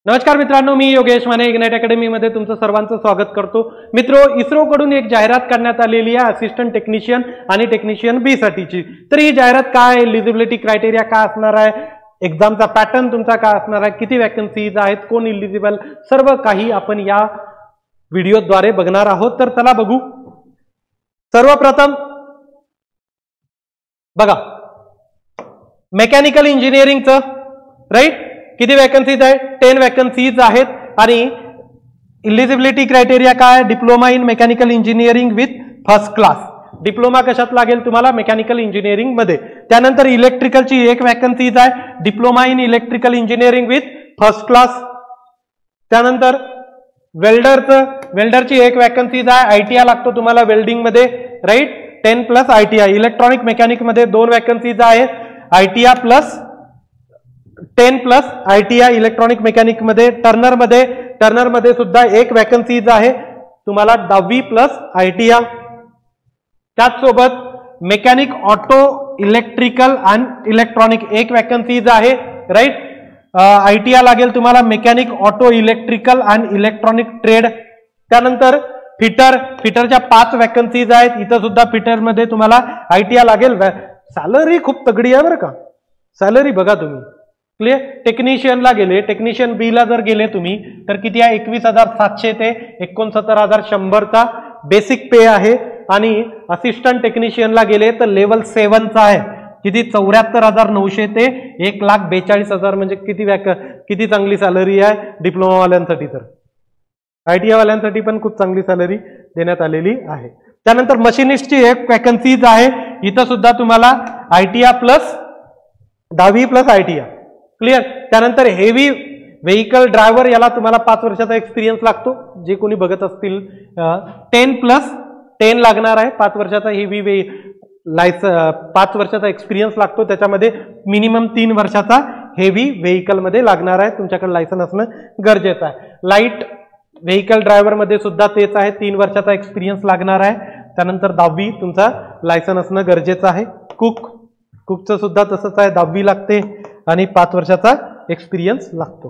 नमस्कार मित्रांनो, मी Yogesh Mane ignite academy मध्ये तुमचं सर्वांचं स्वागत करतो। मित्रो, इस्रो कडून एक जाहिरात करण्यात आलेली आहे असिस्टंट टेक्निशियन आणि टेक्निशियन बी साठीची। तर ही जाहिरात काय, एलिजिबिलिटी क्रायटेरिया काय असणार आहे, एक्झामचा पॅटर्न तुमचा काय असणार आहे, किती वॅकन्सीज आहेत, कोण एलिजिबल, सर्व काही आपण या व्हिडिओद्वारे बघणार आहोत। तर चला बघू। सर्वप्रथम बघा, मेकॅनिकल इंजिनिअरिंगचं राईट किती वॅकन्सीज आहे, 10 वॅकन्सीज आहेत। आणि एलिजिबिलिटी क्रायटेरिया काय, diploma in mechanical engineering with first class. Diploma कशात लागेल तुम्हाला, मेकॅनिकल इंजिनिअरिंग मध्ये। त्यानंतर इलेक्ट्रिकलची एक वॅकन्सीज आहे, diploma in electrical engineering with first class. त्यानंतर वेल्डरची एक वॅकन्सीज आहे, आयटीआय लागतो तुम्हाला वेल्डिंग मध्ये right, 10 plus ITI. Electronic mechanic मध्ये 2 वॅकन्सीज आहेत, ITI plus 10 plus ITI electronic mechanic मध्ये। टर्नर मध्ये सुद्धा एक वॅकन्सीज आहे तुम्हाला, 10वी प्लस आयटीआय। त्याचसोबत mechanic auto electrical and electronic एक वॅकन्सीज आहे राईट, आयटीआय लागेल तुम्हाला mechanic auto electrical and electronic trade. त्यानंतर फिटरच्या 5 वॅकन्सीज आहेत, इथं सुद्धा फिटर मध्ये तुम्हाला आयटीआय लागेल। सॅलरी खूप तगडी आहे बरं का, सॅलरी बघा तुम्ही क्लिअर। टेक्निशियनला गेले, टेक्निशियन बी ला जर गेले तुम्ही तर किती आहे, 21,700 ते 69,100चा बेसिक पे आहे। आणि असिस्टंट टेक्निशियनला गेले तर लेवल 7चा आहे, किती 74,900 ते 1,42,000, म्हणजे किती चांगली सॅलरी आहे डिप्लोमा वाल्यांसाठी। तर आयटीआय वाल्यांसाठी पण खूप चांगली सॅलरी देण्यात आलेली आहे। त्यानंतर मशिनिस्टची एक वॅकन्सीज आहे, इथं सुद्धा तुम्हाला आयटीआय प्लस 10वी प्लस आयटीआय क्लिअर। त्यानंतर हेवी व्हेकल ड्रायव्हर, याला तुम्हाला 5 वर्षाचा एक्सपिरियन्स लागतो, जे कोणी बघत असतील 10 प्लस 10 लागणार आहे, 5 वर्षाचा हेवी 5 वर्षाचा एक्सपिरियन्स लागतो। त्याच्यामध्ये मिनिमम 3 वर्षाचा हेवी व्हेकल मध्ये लागणार आहे, तुमच्याकडे लायसन असणं गरजेचं आहे। लाईट व्हेकल ड्रायव्हर मध्ये सुद्धा तेच आहे, 3 वर्षाचा एक्सपिरियन्स लागणार आहे। त्यानंतर 10वी तुमचा लायसन असणं गरजेचं आहे। कुकचं सुद्धा तसंच आहे, 10वी लागते आणि 5 वर्षाचा एक्सपिरियन्स लागतो।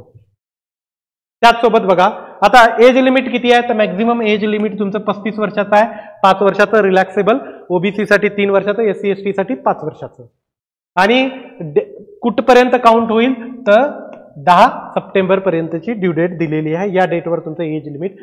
त्याचसोबत बघा, आता एज लिमिट किती आहे, तर मॅक्झिमम एज लिमिट तुमचं 35 वर्षाचं आहे, 5 वर्षाचं रिलॅक्सेबल, ओबीसी साठी 3 वर्षाचं, एससी एसटी साठी 5 वर्षाचं। आणि कुठपर्यंत काउंट होईल, तर 10 सप्टेंबर पर्यंतची ड्यू डेट दिलेली आहे, या डेटवर तुमचं एज लिमिट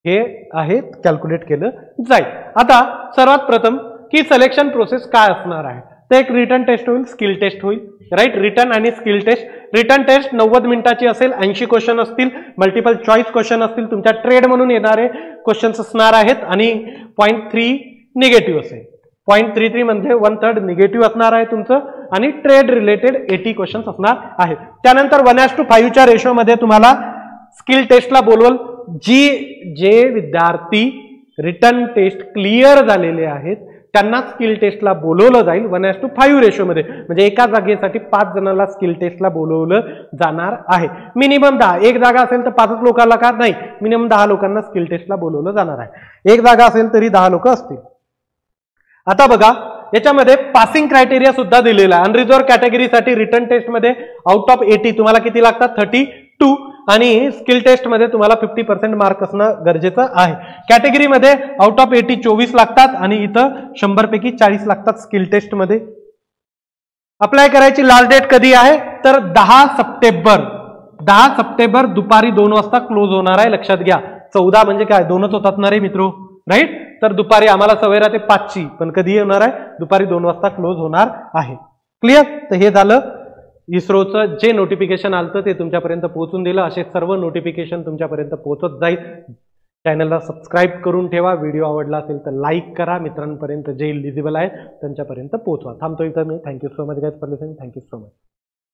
हे आहे कॅल्क्युलेट केलं जाईल। आता सर्वात प्रथम की सिलेक्शन प्रोसेस काय असणार आहे, तर एक रिटन टेस्ट होईल, स्किल टेस्ट होईल राईट, रिटन आणि स्किल टेस्ट। रिटन टेस्ट 90 मिनिटाची असेल, 80 क्वेश्चन असतील, मल्टिपल चॉईस क्वेश्चन असतील, तुमच्या ट्रेड म्हणून येणारे क्वेश्चन्स असणार आहेत। आणि 0.3 निगेटिव्ह असेल, 0.33 म्हणजे 1/3 निगेटिव्ह असणार आहे तुमचं। आणि ट्रेड रिलेटेड 80 क्वेश्चन्स असणार आहेत। त्यानंतर 1:5 च्या रेशो मध्ये तुम्हाला स्किल टेस्टला बोलवल। जे विद्यार्थी रिटन टेस्ट क्लिअर झालेले आहेत त्यांना स्किल टेस्टला बोलवलं जाईल 1:5 रेशो मध्ये, म्हणजे एका जागेसाठी 5 जणांना स्किल टेस्टला बोलवलं जाणार आहे। मिनिमम 10, एक जागा असेल तर 5 लोकांना का नाही, मिनिमम 10 लोकांना स्किल टेस्टला बोलवलं जाणार आहे। एक जागा असेल तरी 10 लोक असतील। आता बघा, याच्यामध्ये पासिंग क्रायटेरिया सुद्धा दिलेला आहे। अनरिझर्व्ह कॅटेगरीसाठी रिटन टेस्ट मध्ये आउट ऑफ 80 तुम्हाला किती लागतात, 32, आणि स्किल टेस्ट मध्ये तुम्हाला 50% मार्क असणं गरजेचं आहे। कॅटेगरीमध्ये आउट ऑफ 80 24 लागतात, आणि इथं 100 पैकी 40 लागतात स्किल टेस्ट मध्ये। अप्लाय करायची लास्ट डेट कधी आहे, तर 10 सप्टेंबर दुपारी 2 वाजता क्लोज होणार आहे, लक्षात घ्या। 14 म्हणजे काय, 2च होतात ना रे मित्रो राईट, तर दुपारी आम्हाला सवय राहते 5ची, पण कधी होणार आहे, दुपारी 2 वाजता क्लोज होणार आहे क्लिअर। तर हे झालं इस्रोचं जे नोटिफिकेशन आलं ते तुमच्यापर्यंत पोहोचून दिलं। असे सर्व नोटिफिकेशन तुमच्यापर्यंत पोहोचत जाईल। चॅनलला सबस्क्राईब करून ठेवा, व्हिडिओ आवडला असेल तर लाईक करा, मित्रांपर्यंत जे एलिजिबल आहेत त्यांच्यापर्यंत पोहोचवा। थांबतो इथं मी। Thank you so much guys for listening, thank you so much.